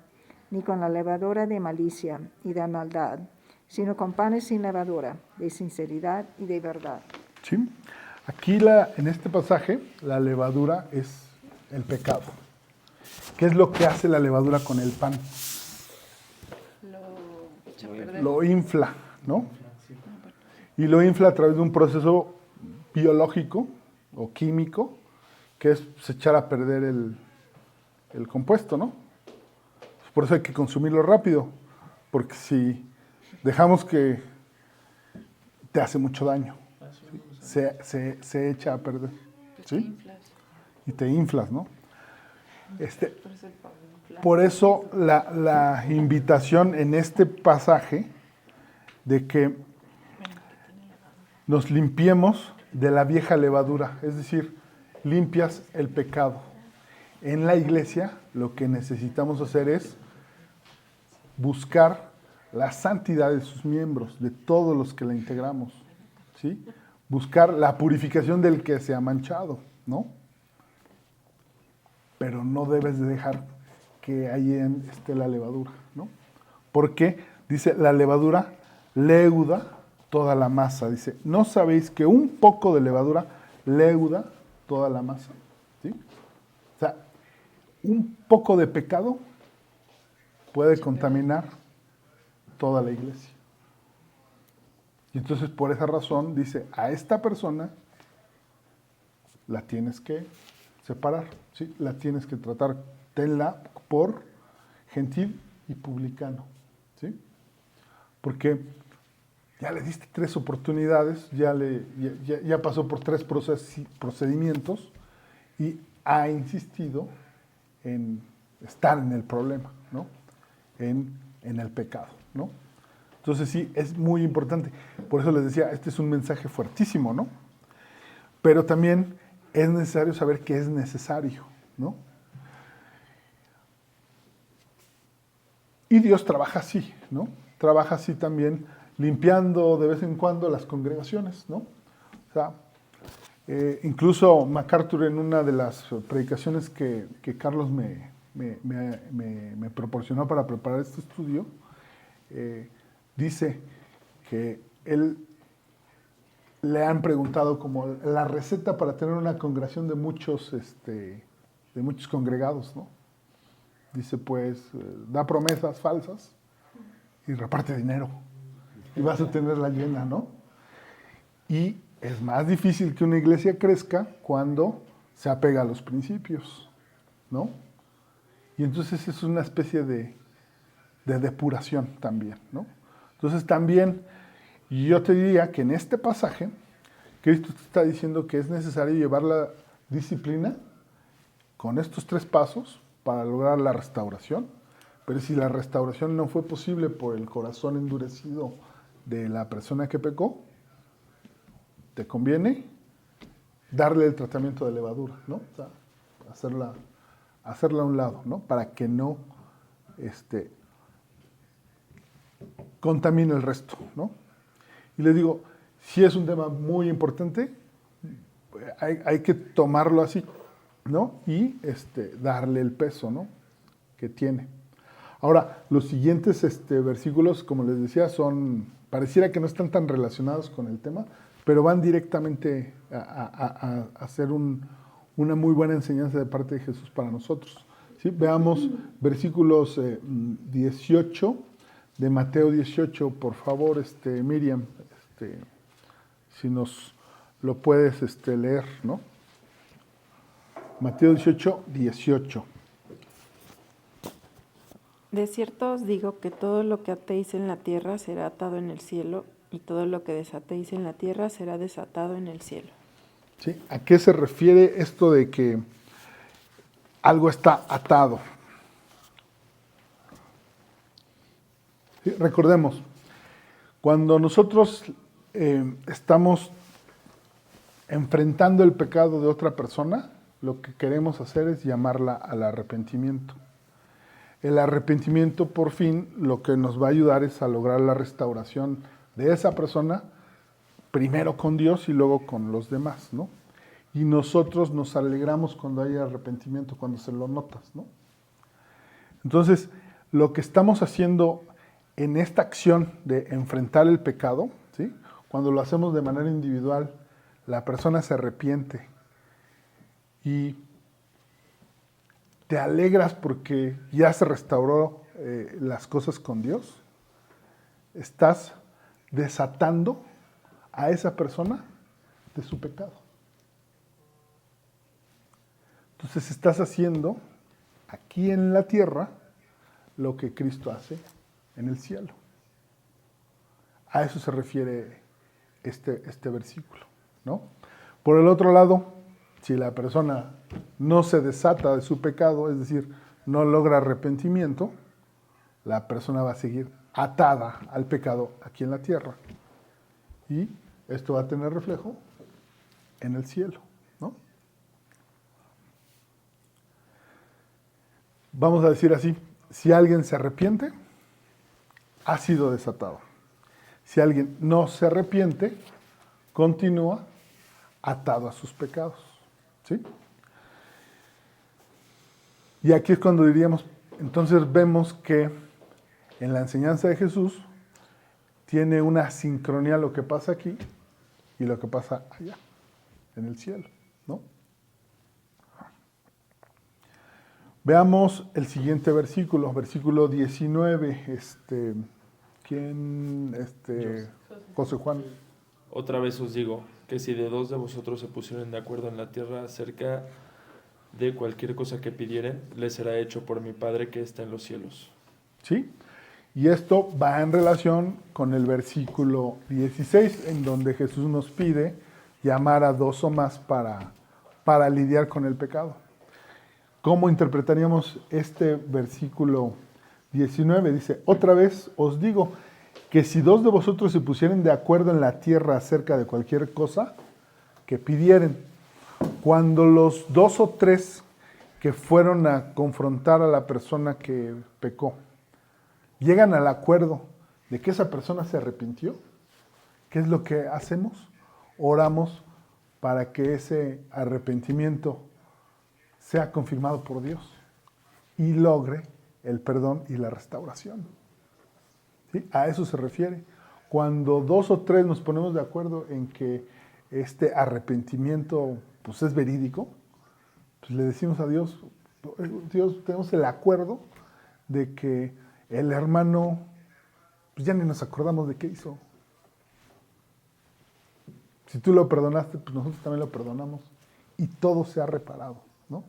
ni con la levadura de malicia y de maldad, sino con panes sin levadura, de sinceridad y de verdad. ¿Sí? Aquí en este pasaje, la levadura es el pecado. ¿Qué es lo que hace la levadura con el pan? Lo echa a perder. Lo infla, ¿no? Y lo infla a través de un proceso biológico o químico, que es echar a perder el compuesto, ¿no? Por eso hay que consumirlo rápido, porque si dejamos que te hace mucho daño, se echa a perder, ¿sí? Y te inflas, ¿no? Por eso la invitación en este pasaje de que nos limpiemos de la vieja levadura, es decir, limpias el pecado. En la iglesia lo que necesitamos hacer es buscar la santidad de sus miembros, de todos los que la integramos, ¿sí? Buscar la purificación del que se ha manchado, ¿no? Pero no debes de dejar que ahí esté la levadura, ¿no? Porque, dice, la levadura leuda toda la masa. Dice, ¿no sabéis que un poco de levadura leuda toda la masa? ¿Sí? O sea, un poco de pecado puede contaminar toda la iglesia. Y entonces por esa razón dice, a esta persona la tienes que separar, ¿sí? La tienes que tratar, tenla por gentil y publicano, ¿sí? Porque ya le diste 3 oportunidades, ya pasó por 3 procedimientos y ha insistido en estar en el problema, ¿no? En el pecado, ¿no? Entonces sí, es muy importante. Por eso les decía, este es un mensaje fuertísimo, ¿no? Pero también es necesario saber que es necesario, ¿no? Y Dios trabaja así, ¿no? Trabaja así también, limpiando de vez en cuando las congregaciones, ¿no? O sea, incluso MacArthur en una de las predicaciones que Carlos me proporcionó para preparar este estudio, dice que él le han preguntado como la receta para tener una congregación de muchos congregados, ¿no? Dice, pues, da promesas falsas y reparte dinero y vas a tenerla llena, ¿no? Y es más difícil que una iglesia crezca cuando se apega a los principios, ¿no? Y entonces es una especie de depuración también, ¿no? Entonces también yo te diría que en este pasaje Cristo te está diciendo que es necesario llevar la disciplina con estos 3 pasos para lograr la restauración, pero si la restauración no fue posible por el corazón endurecido de la persona que pecó, te conviene darle el tratamiento de levadura, ¿no? O sea, hacerla a un lado, ¿no? Para que no contamine el resto, ¿no? Y les digo, si es un tema muy importante, hay que tomarlo así, ¿no? Y darle el peso, ¿no? Que tiene. Ahora, los siguientes versículos, como les decía, pareciera que no están tan relacionados con el tema, pero van directamente a hacer una muy buena enseñanza de parte de Jesús para nosotros, ¿sí? Veamos versículos 18 de Mateo 18, por favor, Miriam, si nos lo puedes leer, ¿no? Mateo 18, 18. De cierto os digo que todo lo que atéis en la tierra será atado en el cielo, y todo lo que desatéis en la tierra será desatado en el cielo. ¿Sí? ¿A qué se refiere esto de que algo está atado? ¿Sí? Recordemos, cuando nosotros estamos enfrentando el pecado de otra persona, lo que queremos hacer es llamarla al arrepentimiento. El arrepentimiento, por fin, lo que nos va a ayudar es a lograr la restauración de esa persona, primero con Dios y luego con los demás, ¿no? Y nosotros nos alegramos cuando hay arrepentimiento, cuando se lo notas, ¿no? Entonces, lo que estamos haciendo en esta acción de enfrentar el pecado, ¿sí? Cuando lo hacemos de manera individual, la persona se arrepiente y te alegras porque ya se restauró las cosas con Dios, estás desatando a esa persona de su pecado. Entonces estás haciendo aquí en la tierra lo que Cristo hace en el cielo. A eso se refiere este versículo, ¿no? Por el otro lado, si la persona no se desata de su pecado, es decir, no logra arrepentimiento, la persona va a seguir atada al pecado aquí en la tierra. Y esto va a tener reflejo en el cielo, ¿no? Vamos a decir así, si alguien se arrepiente, ha sido desatado. Si alguien no se arrepiente, continúa atado a sus pecados, ¿sí? Y aquí es cuando diríamos, entonces vemos que en la enseñanza de Jesús tiene una sincronía lo que pasa aquí y lo que pasa allá, en el cielo, ¿no? Veamos el siguiente versículo, versículo 19. José Juan. Otra vez os digo que si de dos de vosotros se pusieren de acuerdo en la tierra acerca de cualquier cosa que pidieren, les será hecho por mi Padre que está en los cielos. ¿Sí? Y esto va en relación con el versículo 16, en donde Jesús nos pide llamar a dos o más para lidiar con el pecado. ¿Cómo interpretaríamos este versículo 19? Dice, otra vez os digo que si dos de vosotros se pusieren de acuerdo en la tierra acerca de cualquier cosa que pidieren, cuando los dos o tres que fueron a confrontar a la persona que pecó, llegan al acuerdo de que esa persona se arrepintió, ¿qué es lo que hacemos? Oramos para que ese arrepentimiento sea confirmado por Dios y logre el perdón y la restauración. ¿Sí? A eso se refiere. Cuando dos o tres nos ponemos de acuerdo en que este arrepentimiento pues, es verídico, pues le decimos a Dios, Dios, tenemos el acuerdo de que el hermano, pues ya ni nos acordamos de qué hizo. Si tú lo perdonaste, pues nosotros también lo perdonamos y todo se ha reparado, ¿no?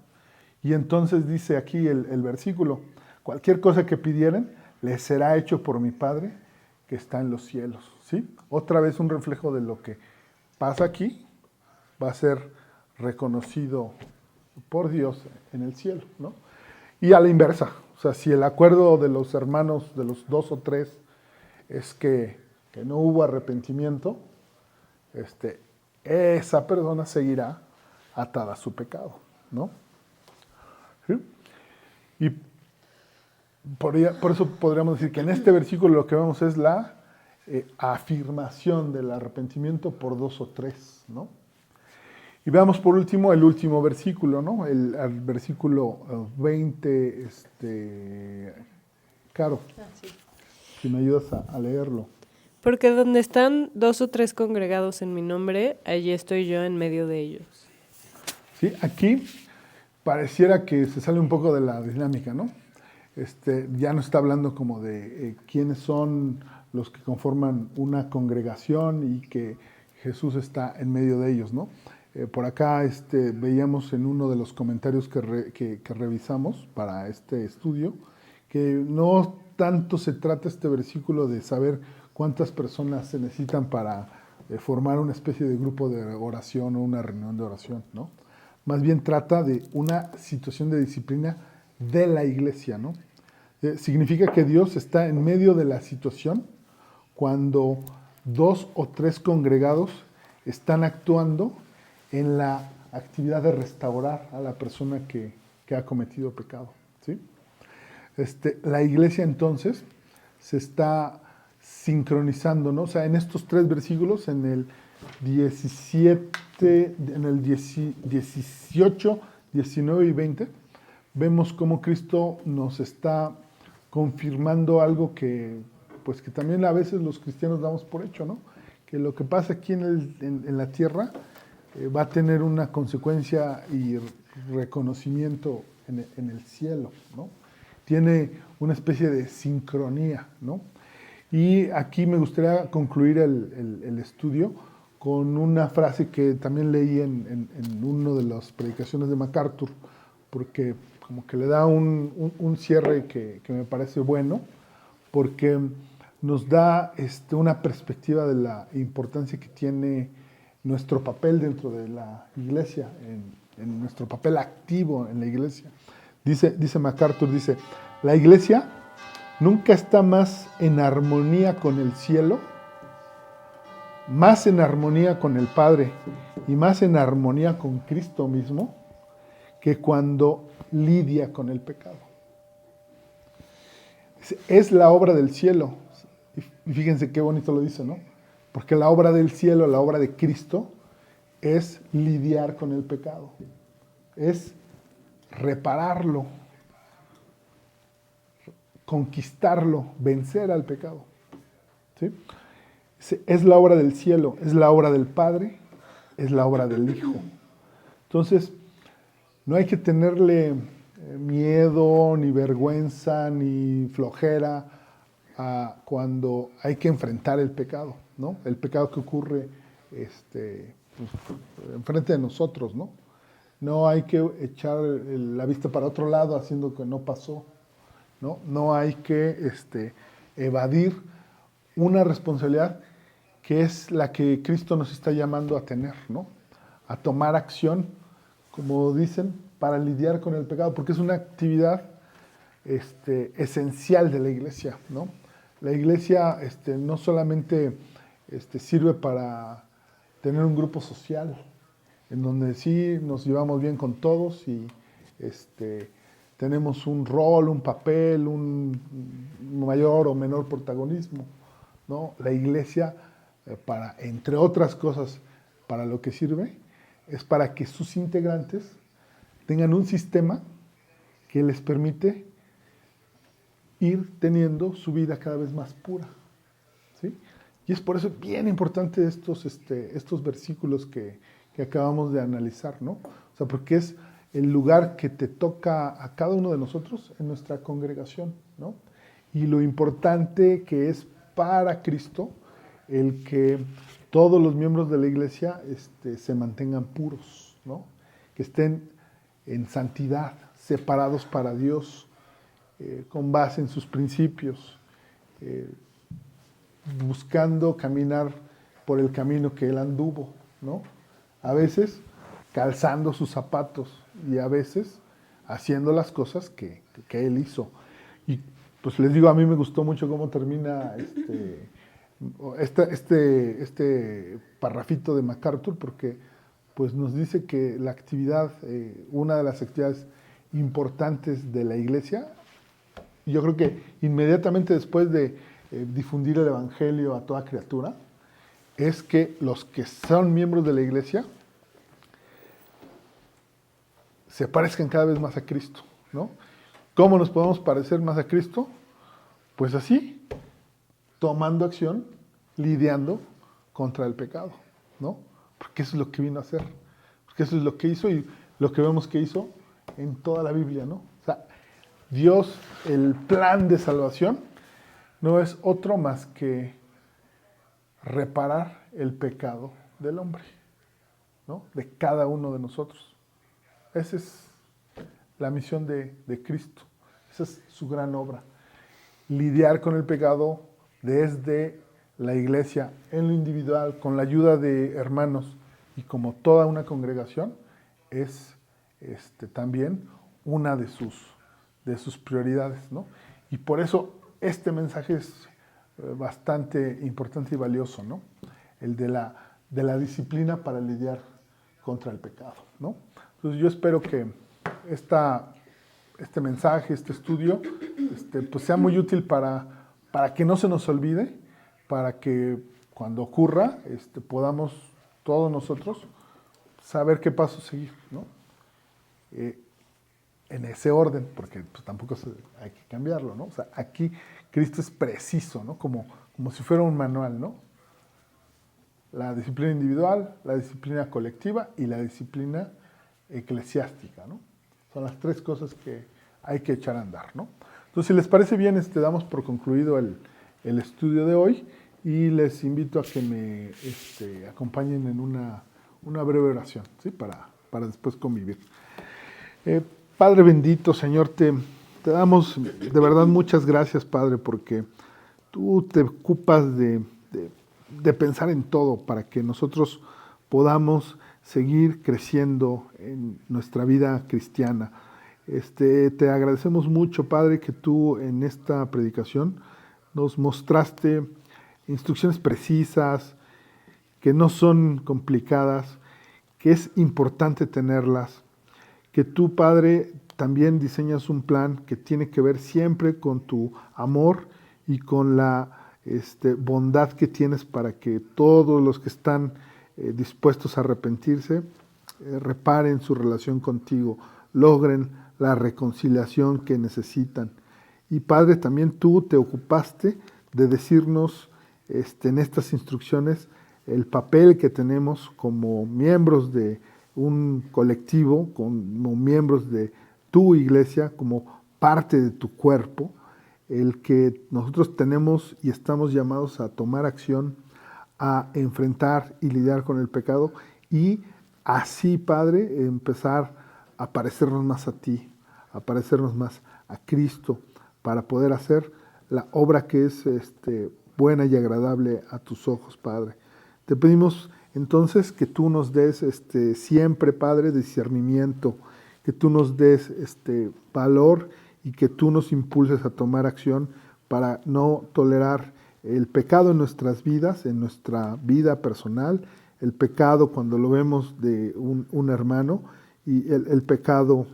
Y entonces dice aquí el versículo, cualquier cosa que pidieren, les será hecho por mi Padre que está en los cielos, ¿sí? Otra vez un reflejo de lo que pasa aquí, va a ser reconocido por Dios en el cielo, ¿no? Y a la inversa, o sea, si el acuerdo de los hermanos, de los dos o tres, es que no hubo arrepentimiento, esa persona seguirá atada a su pecado, ¿no? ¿Sí? Y por eso podríamos decir que en este versículo lo que vemos es la afirmación del arrepentimiento por dos o tres, ¿no? Y veamos por último el último versículo, ¿no? El versículo 20, Caro, si me ayudas a leerlo. Porque donde están dos o tres congregados en mi nombre, allí estoy yo en medio de ellos. Sí, aquí pareciera que se sale un poco de la dinámica, ¿no? Ya no está hablando como de quiénes son los que conforman una congregación y que Jesús está en medio de ellos, ¿no? Por acá veíamos en uno de los comentarios que revisamos para este estudio que no tanto se trata este versículo de saber cuántas personas se necesitan para formar una especie de grupo de oración o una reunión de oración, ¿no? Más bien trata de una situación de disciplina de la iglesia, ¿no? Significa que Dios está en medio de la situación cuando dos o tres congregados están actuando en la actividad de restaurar a la persona que ha cometido pecado, ¿sí? La iglesia entonces se está sincronizando, ¿no? O sea, en estos tres versículos, en el 17, en el 18, 19 y 20, vemos cómo Cristo nos está confirmando algo que también a veces los cristianos damos por hecho, ¿no? Que lo que pasa aquí en la tierra va a tener una consecuencia y reconocimiento en el cielo, ¿no? Tiene una especie de sincronía, ¿no? Y aquí me gustaría concluir el estudio con una frase que también leí en una de las predicaciones de MacArthur, porque como que le da un cierre que me parece bueno, porque nos da una perspectiva de la importancia que tiene nuestro papel dentro de la iglesia, en nuestro papel activo en la iglesia. Dice MacArthur, dice, la iglesia nunca está más en armonía con el cielo, más en armonía con el Padre y más en armonía con Cristo mismo que cuando lidia con el pecado. Es la obra del cielo. Y fíjense qué bonito lo dice, ¿no? Porque la obra del cielo, la obra de Cristo, es lidiar con el pecado. Es repararlo, conquistarlo, vencer al pecado. ¿Sí? Es la obra del cielo, es la obra del Padre, es la obra del Hijo. Entonces, no hay que tenerle miedo, ni vergüenza, ni flojera a cuando hay que enfrentar el pecado, ¿no? El pecado que ocurre enfrente de nosotros, ¿no? No hay que echar la vista para otro lado haciendo que no pasó, ¿no? No hay que evadir una responsabilidad que es la que Cristo nos está llamando a tener, ¿no? A tomar acción, como dicen, para lidiar con el pecado, porque es una actividad esencial de la iglesia, ¿no? La iglesia no solamente sirve para tener un grupo social, en donde sí nos llevamos bien con todos y tenemos un rol, un papel, un mayor o menor protagonismo, ¿no? La iglesia, para, entre otras cosas, para lo que sirve, es para que sus integrantes tengan un sistema que les permite ir teniendo su vida cada vez más pura, ¿sí? Y es por eso bien importante estos versículos que acabamos de analizar, ¿no? O sea, porque es el lugar que te toca a cada uno de nosotros en nuestra congregación, ¿no? Y lo importante que es para Cristo el que todos los miembros de la iglesia se mantengan puros, ¿no? Que estén en santidad, separados para Dios, con base en sus principios, buscando caminar por el camino que Él anduvo, ¿no? A veces calzando sus zapatos y a veces haciendo las cosas que Él hizo. Y pues les digo, a mí me gustó mucho cómo termina este parrafito de MacArthur, porque pues nos dice que la actividad, una de las actividades importantes de la iglesia, yo creo que inmediatamente después de difundir el evangelio a toda criatura, es que los que son miembros de la iglesia se parezcan cada vez más a Cristo, ¿no? ¿Cómo nos podemos parecer más a Cristo? Pues así, tomando acción, lidiando contra el pecado, ¿no? Porque eso es lo que vino a hacer, porque eso es lo que hizo y lo que vemos que hizo en toda la Biblia, ¿no? O sea, Dios, el plan de salvación, no es otro más que reparar el pecado del hombre, ¿no? De cada uno de nosotros. Esa es la misión de Cristo, esa es su gran obra. Lidiar con el pecado desde la iglesia, en lo individual, con la ayuda de hermanos y como toda una congregación, es también una de sus prioridades, ¿no? Y por eso este mensaje es bastante importante y valioso, ¿no? El de la disciplina para lidiar contra el pecado, ¿no? Entonces yo espero que este mensaje, este estudio, pues sea muy útil para que no se nos olvide, para que cuando ocurra podamos todos nosotros saber qué paso seguir, ¿no? En ese orden, porque pues, tampoco hay que cambiarlo, ¿no? O sea, aquí Cristo es preciso, ¿no? Como si fuera un manual, ¿no? la disciplina individual, la disciplina colectiva y la disciplina eclesiástica, ¿no? Son las 3 cosas que hay que echar a andar, ¿no? Entonces, si les parece bien, damos por concluido el estudio de hoy y les invito a que me acompañen en una breve oración, ¿sí? Para después convivir. Padre bendito, Señor, te damos de verdad muchas gracias, Padre, porque tú te ocupas de pensar en todo para que nosotros podamos seguir creciendo en nuestra vida cristiana. Te agradecemos mucho, Padre, que tú en esta predicación nos mostraste instrucciones precisas, que no son complicadas, que es importante tenerlas, que tú, Padre, también diseñas un plan que tiene que ver siempre con tu amor y con la bondad que tienes para que todos los que están dispuestos a arrepentirse reparen su relación contigo, logren la reconciliación que necesitan. Y Padre, también tú te ocupaste de decirnos en estas instrucciones el papel que tenemos como miembros de un colectivo, como miembros de tu iglesia, como parte de tu cuerpo, el que nosotros tenemos y estamos llamados a tomar acción, a enfrentar y lidiar con el pecado y así, Padre, empezar a parecernos más a ti, a parecernos más a Cristo, para poder hacer la obra que es buena y agradable a tus ojos, Padre. Te pedimos entonces que tú nos des siempre, Padre, discernimiento, que tú nos des valor y que tú nos impulses a tomar acción para no tolerar el pecado en nuestras vidas, en nuestra vida personal, el pecado cuando lo vemos de un hermano y el pecado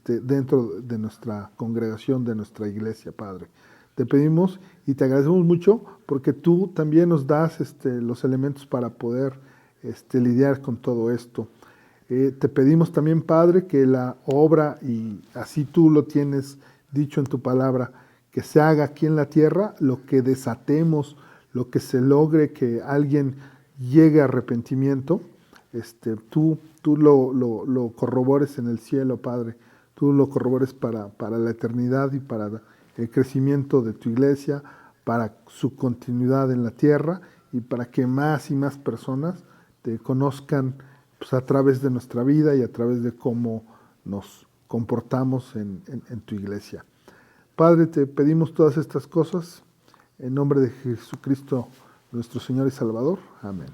dentro de nuestra congregación, de nuestra iglesia, Padre. Te pedimos y te agradecemos mucho porque tú también nos das los elementos para poder lidiar con todo esto. Te pedimos también, Padre, que la obra, y así tú lo tienes dicho en tu palabra, que se haga aquí en la tierra, lo que desatemos, lo que se logre que alguien llegue a arrepentimiento, tú lo corrobores en el cielo, Padre. Tú lo corrobores para la eternidad y para el crecimiento de tu iglesia, para su continuidad en la tierra y para que más y más personas te conozcan pues, a través de nuestra vida y a través de cómo nos comportamos en tu iglesia. Padre, te pedimos todas estas cosas en nombre de Jesucristo, nuestro Señor y Salvador. Amén.